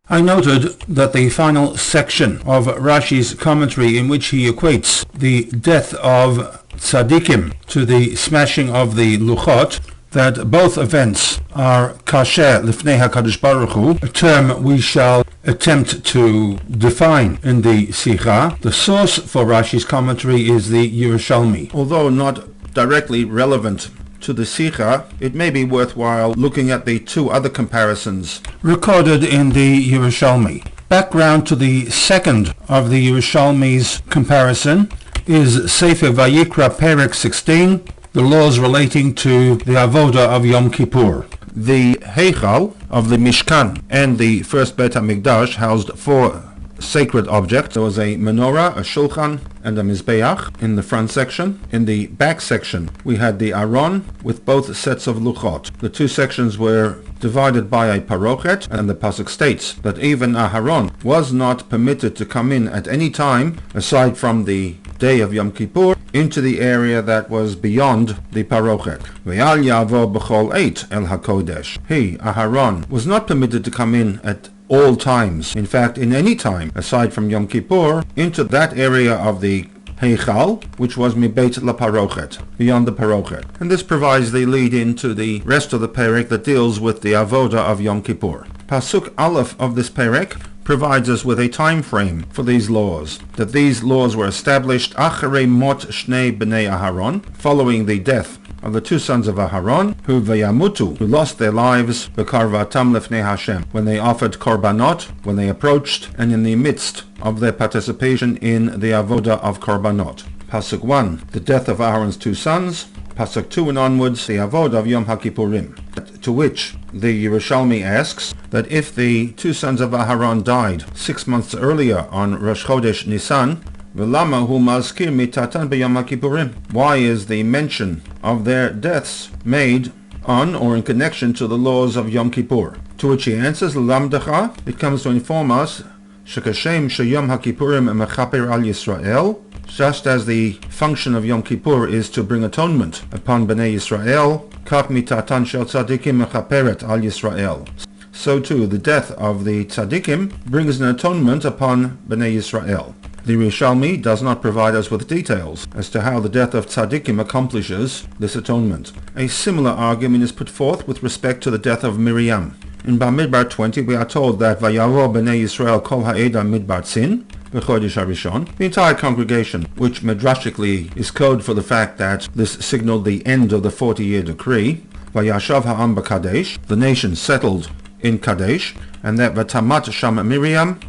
I noted that the final section of Rashi's commentary, in which he equates the death of tzadikim to the smashing of the luchot, that both events are kasher lifnei HaKadosh Baruch Hu, a term we shall attempt to define in the Sikha. The source for Rashi's commentary is the YERUSHALMI. Although not directly relevant to the Sikha, it may be worthwhile looking at the two other comparisons recorded in the YERUSHALMI. Background to the second of the YERUSHALMI's comparison is Sefer Vayikra Perek 16, the laws relating to the avoda of Yom Kippur. The Heichal of the Mishkan and the first Beit HaMikdash housed four sacred objects. There was a menorah, a shulchan, and a mizbeach in the front section. In the back section we had the aron with both sets of luchot. The two sections were divided by a parochet, and the pasuk states that even Aharon was not permitted to come in at any time aside from the day of Yom Kippur into the area that was beyond the parochet. Ve'al yavo b'chol eit el hakodesh. He, Aharon, was not permitted to come in at all times, in fact in any time aside from Yom Kippur, into that area of the Heichal, which was mibeit la parochet, beyond the parochet. And this provides the lead into the rest of the perek that deals with the avoda of Yom Kippur. Pasuk Aleph of this perek provides us with a time frame for these laws, that these laws were established acharei mot shnei bnei Aharon, following the death of the two sons of Aharon, who vayamutu, who lost their lives, b'karvatam lefnei Hashem, when they offered korbanot, when they approached, and in the midst of their participation in the avoda of korbanot. Pasuk 1, the death of Aharon's two sons. Pasuk 2 and onwards, the avoda of Yom HaKippurim. To which the Yerushalmi asks that if the two sons of Aharon died 6 months earlier on Rosh Chodesh Nisan, V'lama hu mazkir mitatan b'Yom HaKippurim? Why is the mention of their deaths made on or in connection to the laws of Yom Kippur? To which he answers, L'lamdecha, it comes to inform us, Shekashem sheyom HaKippurim mechaper al Yisrael, just as the function of Yom Kippur is to bring atonement upon Bnei Yisrael, kach mitatan shel tzadikim mechaperet al Yisrael. So too, the death of the tzadikim brings an atonement upon Bnei Yisrael. The Yerushalmi does not provide us with details as to how the death of tzadikim accomplishes this atonement. A similar argument is put forth with respect to the death of Miriam. In Bamidbar 20 we are told that Vayavo Bnei Yisrael kol ha'eda midbar tzin, b'chodesh harishon. The entire congregation, which midrashically is code for the fact that this signaled the end of the 40-year decree, Vayashav ha'am b'kadesh, the nation settled in Kadesh, and that Vatamat sham Miriam,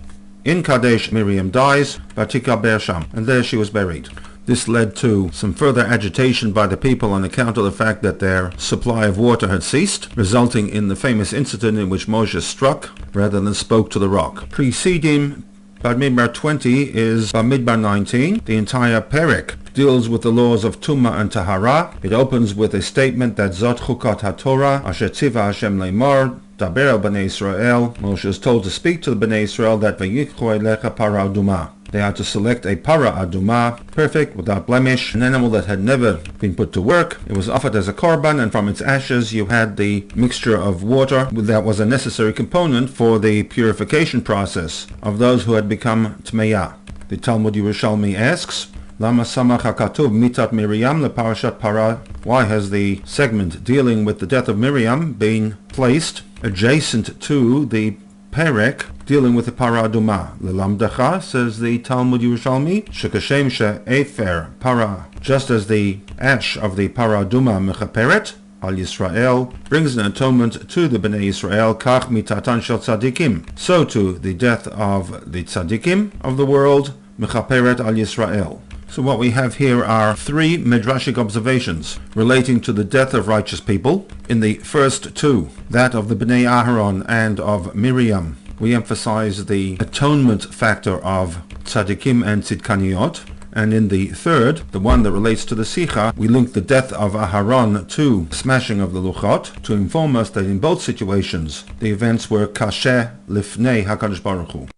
in Kadesh Miriam dies, Vatika ber sham, and there she was buried. This led to some further agitation by the people on account of the fact that their supply of water had ceased, resulting in the famous incident in which Moshe struck rather than spoke to the rock. Preceding Bamidbar 20 is Bamidbar 19. The entire perek deals with the laws of Tumah and Tahara. It opens with a statement that Zot Chukat HaTorah, Asher Tziva Hashem Leimor, Daber el Bnei Israel. Moshe is told to speak to the Bnei Israel that Vayikchu elecha para aduma. They are to select a para aduma, perfect, without blemish, an animal that had never been put to work. It was offered as a korban, and from its ashes you had the mixture of water that was a necessary component for the purification process of those who had become tmeya. The Talmud Yerushalmi asks, Lama samach hakatuv mitat Miriam leparashat para? Why has the segment dealing with the death of Miriam been placed adjacent to the perek dealing with the para aduma? Lelamdecha, says the Talmud Yerushalmi, shekashem she'efer para, just as the ash of the para aduma mechaperet al Yisrael brings an atonement to the Bnei Yisrael, kach mitatan shel tzadikim, so too the death of the tzadikim of the world mechaperet al Yisrael. So what we have here are three midrashic observations relating to the death of righteous people. In the first two, that of the Bnei Aharon and of Miriam, we emphasize the atonement factor of tzadikim and tzidkaniot. And in the third, the one that relates to the Sikha, we link the death of Aharon to smashing of the luchot, to inform us that in both situations the events were kasher lifnei HaKadosh Baruch Hu.